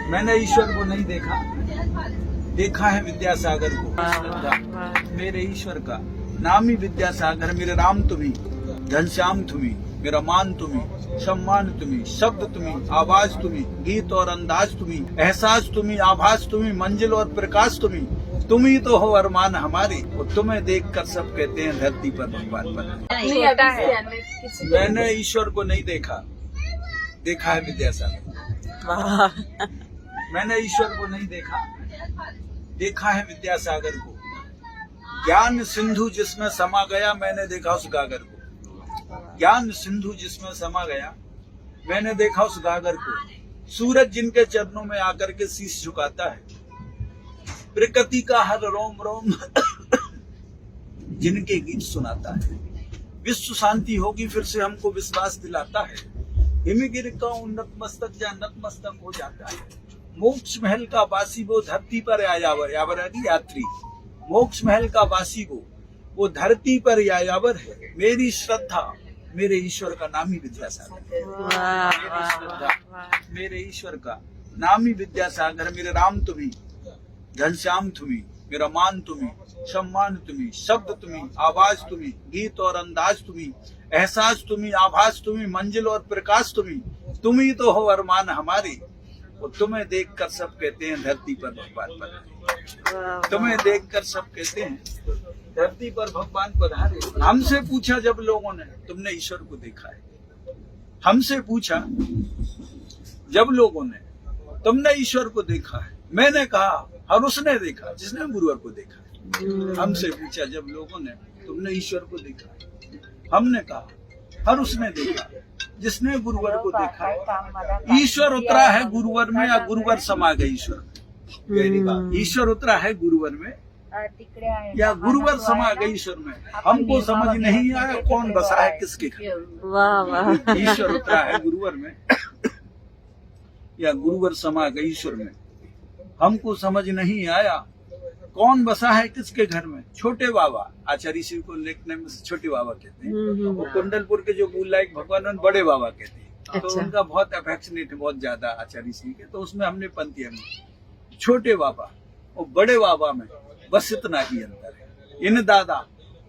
मैंने ईश्वर को नहीं देखा, देखा है विद्यासागर को। मेरे ईश्वर का नाम ही विद्यासागर। मेरे राम तुम्ही, घनश्याम तुम्ही, मेरा मान तुम्ही, सम्मान तुम्ही, शब्द तुम्ही, आवाज तुम्ही, गीत और अंदाज तुम्ही, एहसास तुम्ही, आभास तुम्ही, मंजिल और प्रकाश तुम्ही। तुम ही तो हो अरमान हमारे, और तुम्हें देखकर सब कहते हैं धरती पर भगवान बना। मैंने ईश्वर को नहीं देखा, देखा है विद्यासागर। मैंने ईश्वर को नहीं देखा, देखा है विद्यासागर को। ज्ञान सिंधु जिसमें समा गया, मैंने देखा उस गागर को। ज्ञान सिंधु जिसमें समा गया, मैंने देखा उस गागर को। सूरज जिनके चरणों में आकर के शीश झुकाता है, प्रकृति का हर रोम रोम जिनके गीत सुनाता है। विश्व शांति होगी फिर से हमको विश्वास दिलाता है। हिमगिर का उन्नत मस्तक या नतमस्तक हो जाता है। मोक्ष महल का वासी वो धरती पर आयावर, यावर यात्री। मोक्ष महल का वासी वो धरती पर आयावर है। मेरी श्रद्धा मेरे ईश्वर का नाम ही विद्यासागर। मेरी श्रद्धा मेरे ईश्वर का नाम ही विद्यासागर। मेरे राम तुम्ही, घनश्याम तुम्ही, मेरा मान तुम्ही, सम्मान तुम्ही, शब्द तुम्ही, आवाज तुम्ही, गीत और अंदाज तुम्ही, एहसास तुम्ही, आभास तुम्ही, मंजिल और प्रकाश तुम्ही। तुम ही तो हो अरमान हमारे, और तुम्हें देखकर सब कहते हैं धरती पर भगवान पधारे। तुम्हें देखकर सब कहते हैं धरती पर भगवान पधारे। हमसे पूछा जब लोगों ने, तुमने ईश्वर को देखा है? हमसे पूछा जब लोगों ने, तुमने ईश्वर को देखा है? मैंने कहा और उसने देखा जिसने गुरुवर को देखा है। हमसे पूछा जब लोगों ने, तुमने ईश्वर को देखा है? हमने कहा और उसने देखा जिसने गुरुवर को देखा है। ईश्वर उतरा है गुरुवर में या गुरुवर समा गए ईश्वर में? ईश्वर उतरा है गुरुवर में या गुरुवर समा गए ईश्वर में? हमको समझ नहीं आया कौन बसा है किसके घर। ईश्वर उतरा है गुरुवर में या गुरुवर समा गए ईश्वर में? हमको समझ नहीं आया कौन बसा है किसके घर में। छोटे बाबा, आचार्य शिव को निकनेम में छोटे बाबा कहते हैं। वो कुंडलपुर के जो मूल लायक भगवान बड़े बाबा कहते हैं। तो उनका बहुत अफेक्शनेट है, बहुत ज्यादा आचार्य शिव के। तो उसमें हमने पंक्तियां में छोटे बाबा और बड़े बाबा में बस इतना ही अंतर है। इन दादा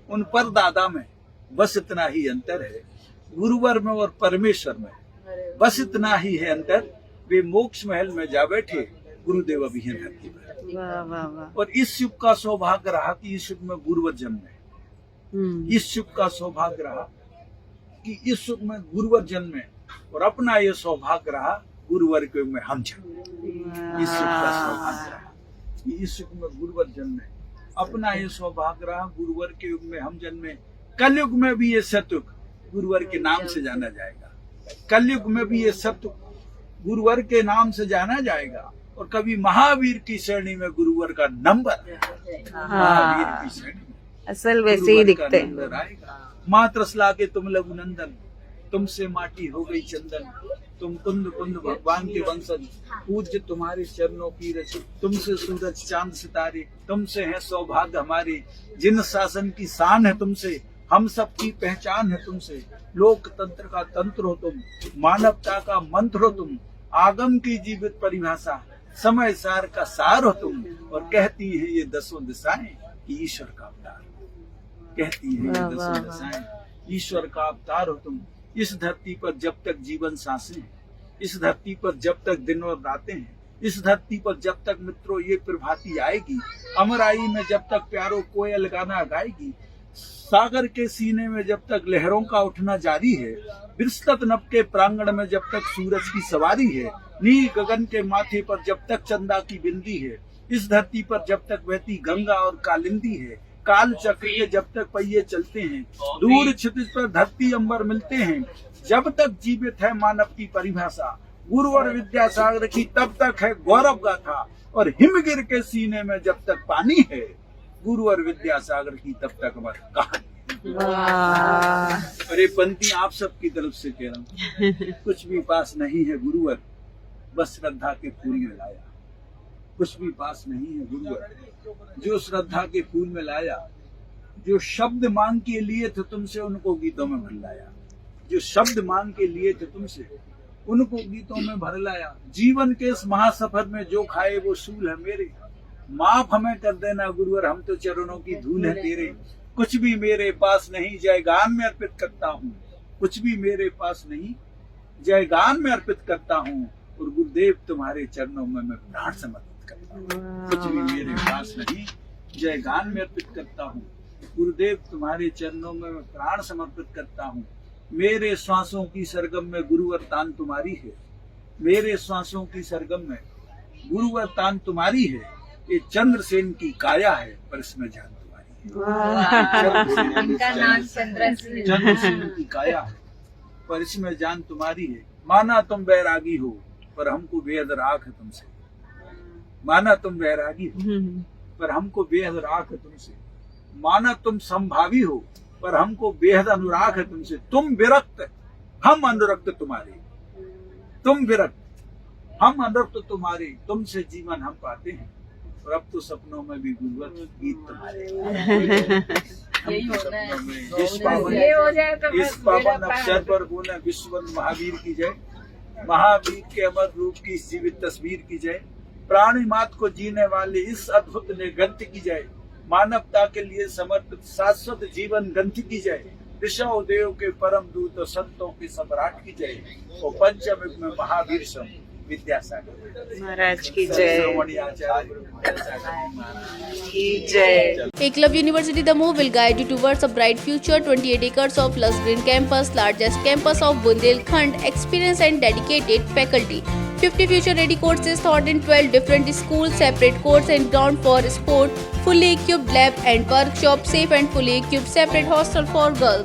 उन पर दादा में बस इतना ही अंतर है। गुरुवर में और परमेश्वर में बस इतना ही है अंतर। वे मोक्ष महल में जा बैठे, गुरुदेव अभी है धरती पर। और इस युग का सौभाग्य रहा कि इस युग में गुरुवर जन्मे। इस युग का सौभाग्य रहा कि इस युग में गुरुवर जन्मे, और अपना ये सौभाग्य रहा गुरुवर के युग में हम जन्मे। इस युग का सौभाग्य रहा कि इस युग में गुरुवर जन्मे, अपना ये सौभाग्य रहा गुरुवर के युग में हम जन्मे। कलयुग में भी ये सतयुग गुरुवर के नाम से जाना जाएगा। कलयुग में भी ये सतयुग गुरुवर के नाम से जाना जाएगा। और कभी महावीर की श्रेणी में गुरुवर का नंबर, महावीर की श्रेणी में असल वैसे ही दिखते आएगा। मात्र सला के तुम लघु नंदन, तुमसे माटी हो गई चंदन। तुम कुंद कुंद भगवान के वंशज, पूज्य तुम्हारे चरणों की रचि। तुमसे सूरज चांद सितारे, तुमसे है सौभाग्य हमारे। जिन शासन की शान है तुमसे, हम सब की पहचान है तुमसे। लोकतंत्र का तंत्र हो तुम, मानवता का मंत्र हो तुम। आगम की जीवित परिभाषा, समय सार का सार हो तुम। और कहती है ये दसों दिशाएं कि ईश्वर का अवतार। कहती है ये दसों दिशाएं ईश्वर का अवतार हो तुम। इस धरती पर जब तक जीवन सांसें हैं, इस धरती पर जब तक दिन और रातें हैं, इस धरती पर जब तक मित्रों ये प्रभाती आएगी, अमराई में जब तक प्यारों कोयल गाना गाएगी, सागर के सीने में जब तक लहरों का उठना जारी है, विस्तृत नभ के प्रांगण में जब तक सूरज की सवारी है, नील गगन के माथे पर जब तक चंदा की बिंदी है, इस धरती पर जब तक बहती गंगा और कालिंदी है, काल चक्र के जब तक पहिए चलते हैं, दूर क्षितिज पर धरती अंबर मिलते हैं, जब तक जीवित है मानव की परिभाषा, गुरुवर विद्यासागर की तब तक है गौरव गाथा। और हिमगिर के सीने में जब तक पानी है, गुरुवर विद्यासागर की तब तक हमारी कहानी। अरे पंक्ति आप सबकी तरफ से कह रहा हूँ। कुछ भी पास नहीं है गुरुवर, बस श्रद्धा के फूल में लाया। कुछ भी पास नहीं है गुरुवर, जो श्रद्धा के फूल में लाया। जो शब्द मांग के लिए थे तुमसे, उनको गीतों में भर लाया। जो शब्द मांग के लिए थे तुमसे, उनको गीतों में भर लाया। जीवन के इस महासफर में जो खाए वो सूल है मेरे, माफ हमें कर देना गुरुवर, हम तो चरणों की धूल है तेरे। कुछ भी मेरे पास नहीं, जय गान में अर्पित करता हूँ। कुछ भी मेरे पास नहीं, जय गान में अर्पित करता हूँ। और गुरुदेव तुम्हारे चरणों में मैं प्राण समर्पित करता हूँ। कुछ भी मेरे पास नहीं, जय गान में अर्पित करता हूँ। गुरुदेव तुम्हारे चरणों में मैं प्राण समर्पित करता हूँ। मेरे श्वासों की सरगम में गुरुवर तान तुम्हारी है। मेरे श्वासों की सरगम में गुरुवर तान तुम्हारी है। ये चंद्रसेन की काया है, पर इसमें जान इनका नाम चंद्रसेन की काया है, पर इसमें जान तुम्हारी है। माना तुम बैरागी हो, पर हमको बेहद राख है तुमसे। माना तुम बैरागी हो, पर हमको बेहद राख है तुमसे। माना तुम संभावी हो, पर हमको बेहद अनुराग है तुमसे। तुम विरक्त, हम अनुरक्त तुम्हारे। तुम विरक्त, हम अनुरक्त तुम्हारे। तुमसे जीवन हम पाते हैं, और अब तो सपनों में भी गुरुवर गीत तुम्हारे। सपनों में इस पावन अवसर पर बोले विश्ववंद महावीर की जय। महावीर के अमर रूप की जीवित तस्वीर की जय। प्राणी मात को जीने वाले इस अद्भुत निगंत की जय। मानवता के लिए समर्पित शाश्वत जीवन ग्रंथ की जय। ऋषभ देव के परम दूत और संतों के सम्राट की जय। और पंचम युग में महावीर सम विद्यासागर महाराज की जय। की जय। Eklavya University Damoh will guide you towards a bright future. 28 acres of lush green campus, largest campus of Bundelkhand, experienced and dedicated faculty. 50 future-ready courses taught in 12 different schools, separate courts and ground for sport, fully equipped lab and workshop, safe and fully equipped separate hostel for girls.